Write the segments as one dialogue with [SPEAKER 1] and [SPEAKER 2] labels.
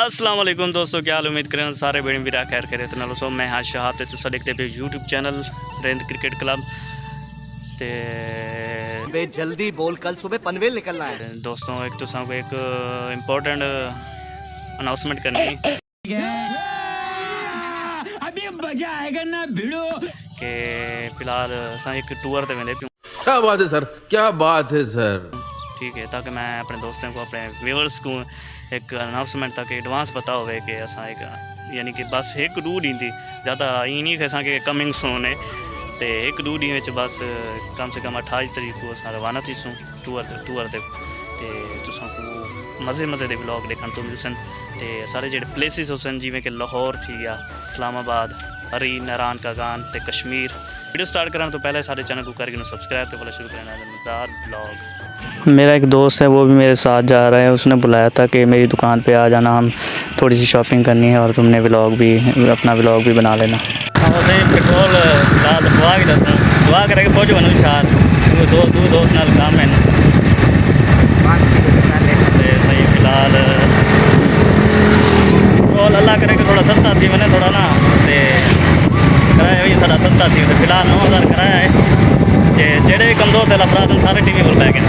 [SPEAKER 1] अस्सलाम वालेकुम दोस्तों, क्या हाल? उम्मीद करें सारे बड़े वीरा खैर करे तो नालो सो मैं हाँ शाह ते तुसा देखते पे यूट्यूब चैनल रेंद क्रिकेट क्लब ते
[SPEAKER 2] बे जल्दी बोल, कल सुबह पनवेल निकलना है।
[SPEAKER 1] दोस्तों एक तुसा को एक इम्पोर्टेंट अनाउंसमेंट करनी
[SPEAKER 3] अभी मजा आएगा ना भिड़ो
[SPEAKER 1] कि फिलहाल असा एक टूर ते वेंदे पियो।
[SPEAKER 4] क्या बात है सर, क्या बात है सर।
[SPEAKER 1] ठीक है, ताकि मैं अपने दोस्तों को अपने व्यूअर्स को एक अनाउंसमेंट तक एडवांस पता हो कि असा एक यानी कि बस एक दो डी थी ज़्यादा ये नहीं कि असा कमिंग सोन है तो एक दो डी बस कम से कम 28 तरीक को अस रवाना थीसूँ टूर ते तुसा को मज़े मज़े के ब्लॉग देखने तो मिलसन ते सारे जो प्लेसिस होसन जिमें कि लाहौर थी गया, इस्लामाबाद, हरी, नारायण का गान ते कश्मीर। वीडियो स्टार्ट करने तो पहले सारे चैनल को करके सब्सक्राइब तो पहले शुरू करना मज़ेदार ब्लॉग। मेरा एक दोस्त है वो भी मेरे साथ जा रहा है, उसने बुलाया था कि मेरी दुकान पे आ जाना, हम थोड़ी सी शॉपिंग करनी है और तुमने अपना व्लॉग भी बना लेना। पेट्रोल दुआ करेंगे पहुँचो बनो शाल दो दोस्त नाल काम है सही। फिलहाल पेट्रोल अल्लाह करे कि थोड़ा सस्ता थी मैंने थोड़ा ना किराया भी थोड़ा सस्ता थी तो फिलहाल 9000 किराया है जेडे कमजोर थे अफराद सारे टीवी पर लै गए।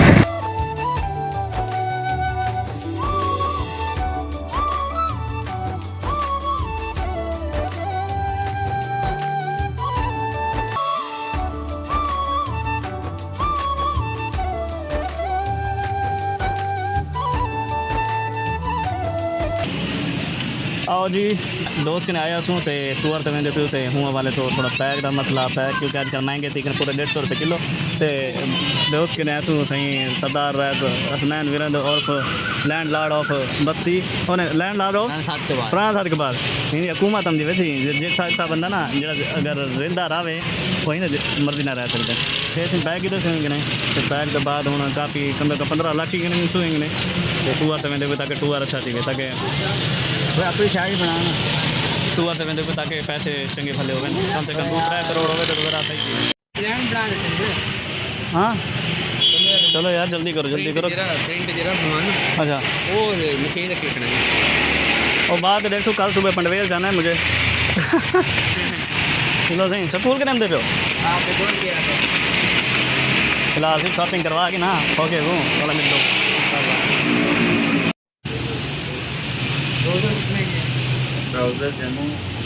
[SPEAKER 1] आओ जी दोस्त कने आया सूँ तो टूर तो वेंदे पियो तो हुआ वाले तो थोड़ा पैक का मसला पैक क्योंकि आजकल महंगे थी पूरे 150 रुपये किलो तो दोस्त कने आसूँ सही सरदार रैत हसनैन वीरेंद्र उर्फ लैंड लॉर्ड ऑफ बस्ती और लैंड लॉर्ड ऑफ फ्रांस के बाद इन हुकूमत हम वैसे जितना बंदा ना जो अगर रहा रहे वही ना मर्जी ना रह सकते फिर असं पैक ही दसेंगे नहीं तो पैक के बाद हूँ काफ़ी कम 15 लाख ही नहीं सूएंगे नहीं तो टूर तो वेंदे ताकि टूर अच्छा थी ताकि
[SPEAKER 3] अपनी शादी बनाना
[SPEAKER 1] टूर से वेंदे ताकि पैसे चंगे भले हो गए कम से कम 2-3 करोड़ हो गए तो दोबारा आता ही। हाँ चलो यार जल्दी करो अच्छा
[SPEAKER 3] वो मशीन रखी
[SPEAKER 1] और बात देखो कल सुबह पनवेल जाना है मुझे चलो सही स्कूल के टाइम दे पे फिलहाल से शॉपिंग करवा के ना ओके वो थोड़ा मिल दो।
[SPEAKER 5] ट्राउज़र डेमो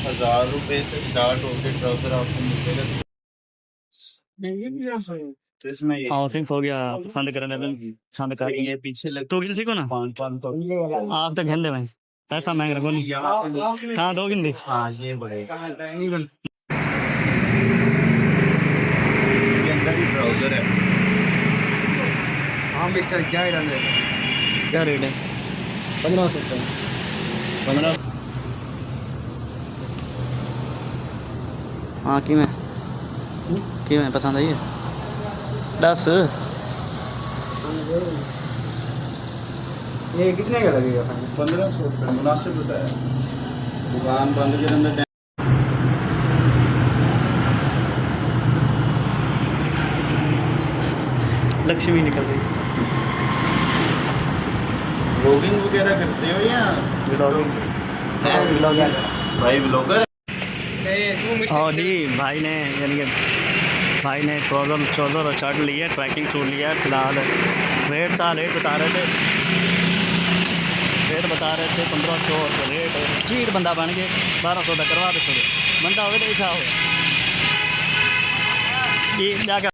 [SPEAKER 5] 1000 रुपये से स्टार्ट होकर ट्राउज़र आपको मिलेगा। तो इसमें
[SPEAKER 1] हाउसिंग हो गया पसंद करने पसंद करेंगे पीछे लग तो किसी को ना आप तक हिंदे में पैसा महंगा रखो नहीं हाँ दो गिंदी
[SPEAKER 5] हाँ ये बढ़ेगा ये अंदर ही ट्राउज़र है।
[SPEAKER 3] हाँ मिस्टर
[SPEAKER 1] क्या रेट है 1500 रुपये 15। हाँ कि मैं पसंद आई है 10।
[SPEAKER 3] ये कितने का लगेगा
[SPEAKER 5] 1500 रुपये मुनासिब बताया। दुकान बंद के अंदर
[SPEAKER 1] लक्ष्मी निकल गई।
[SPEAKER 5] व्लॉगिंग वगैरह करते हो या भाई व्लॉगर?
[SPEAKER 1] हाँ जी भाई ने यानी कि भाई ने ट्राउज़र और शर्ट लिया ट्रैकिंग सूट लिया। फिलहाल रेट बता रहे थे 1500 रेट चीट बंदा बन गए 1200 का करवा दे छोड़े बंदा हो गया तो ऐसा हो ये क्या